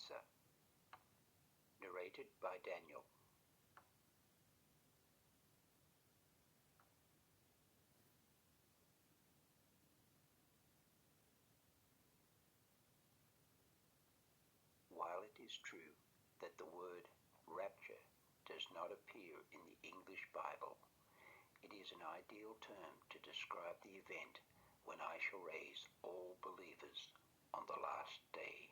answer. Narrated by Daniel. While it is true that the word rapture does not appear in the English Bible, it is an ideal term to describe the event when I shall raise all believers on the last day.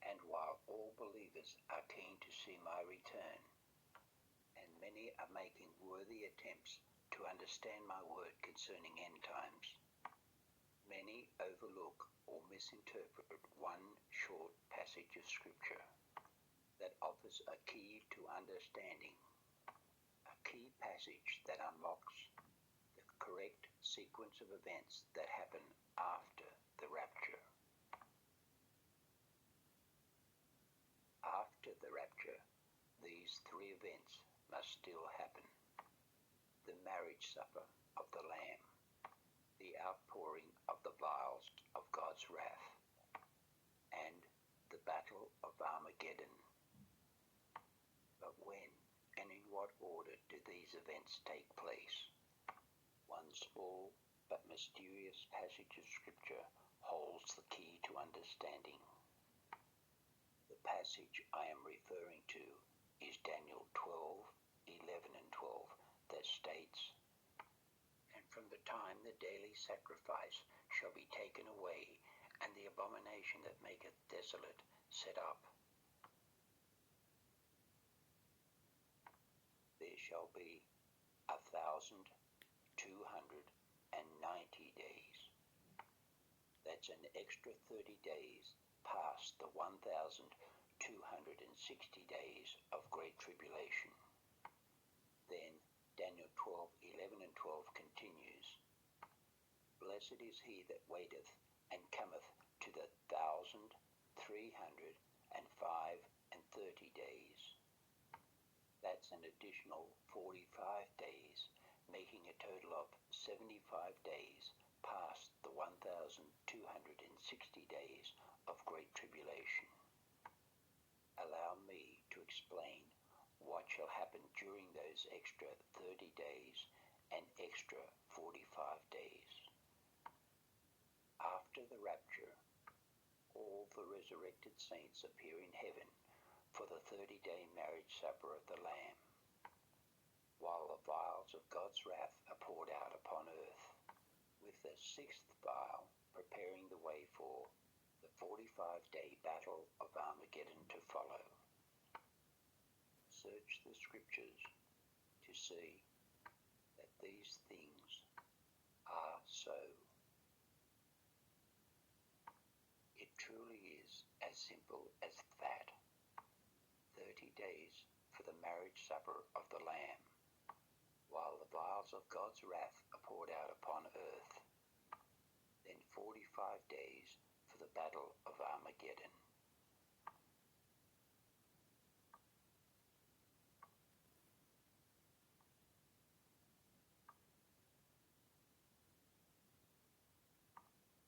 And while all believers are keen to see my return, and many are making worthy attempts to understand my word concerning end times, many overlook or misinterpret one short passage of Scripture that offers a key to understanding, a key passage that unlocks the correct sequence of events that happen after the rapture. After the rapture, these three events must still happen: the marriage supper of the Lamb, the outpouring of the vials of God's wrath, and the battle of Armageddon. But when and in what order do these events take place? One small but mysterious passage of Scripture holds the key to understanding. The passage I am referring to is Daniel 12:11 and 12, that states, "And from the time the daily sacrifice shall be taken away, and the abomination that maketh desolate set up, there shall be 1,290 days." That's an extra 30 days past the 1,260 days of Great Tribulation. Then Daniel 12:11 and 12 continues, "Blessed is he that waiteth and cometh to the 1,305 and 30 days. That's an additional 45 days, making a total of 75 days past the 1,260 days of Great Tribulation. Allow me to explain what shall happen during those extra 30 days and extra 45 days. After the rapture, all the resurrected saints appear in heaven for the 30-day marriage supper of the Lamb, while the vials of God's wrath are poured out upon earth, with the sixth vial preparing the way for the 45-day battle of Armageddon to follow. Search the Scriptures to see that these things are so. It truly is as simple as that. 30 days for the marriage supper of the Lamb, while the vials of God's wrath are poured out upon earth. Then 45 days for the battle of Armageddon.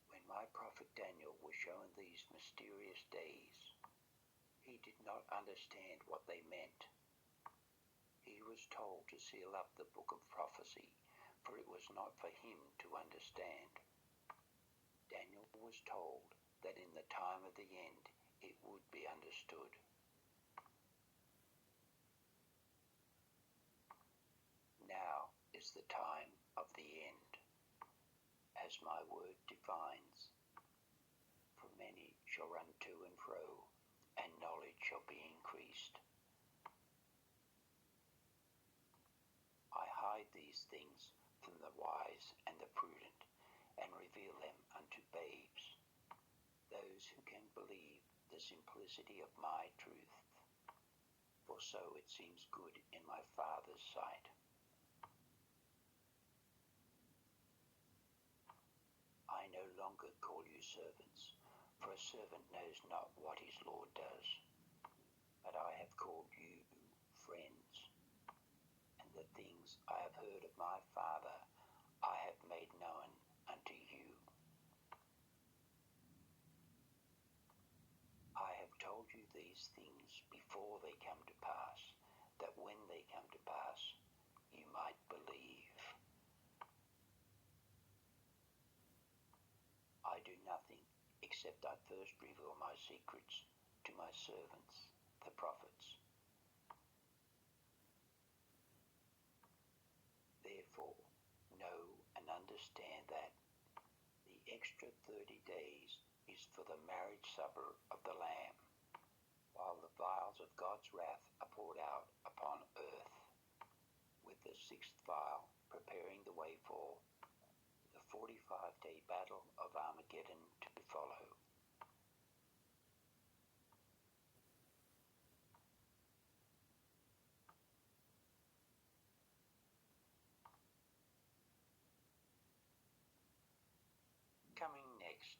When my prophet Daniel was shown these mysterious days, he did not understand what they meant. He was told to seal up the book of prophecy, for it was not for him to understand. Daniel was told that in the time of the end it would be understood. Now is the time of the end, as my word defines. For many shall run to and fro, and knowledge shall be increased. I hide these things from the wise and the prudent, and reveal them unto babes, those who can believe the simplicity of my truth, for so it seems good in my Father's sight. I no longer call you servants, for a servant knows not what his Lord does, but I have called you friends, and the things I have heard of my Father I have made known unto you. you these things before they come to pass, that when they come to pass, you might believe. I do nothing except I first reveal my secrets to my servants, the prophets. Therefore, know and understand that the extra 30 days is for the marriage supper of the Lamb, while the vials of God's wrath are poured out upon earth, with the sixth vial preparing the way for the 45-day battle of Armageddon to follow. Coming next,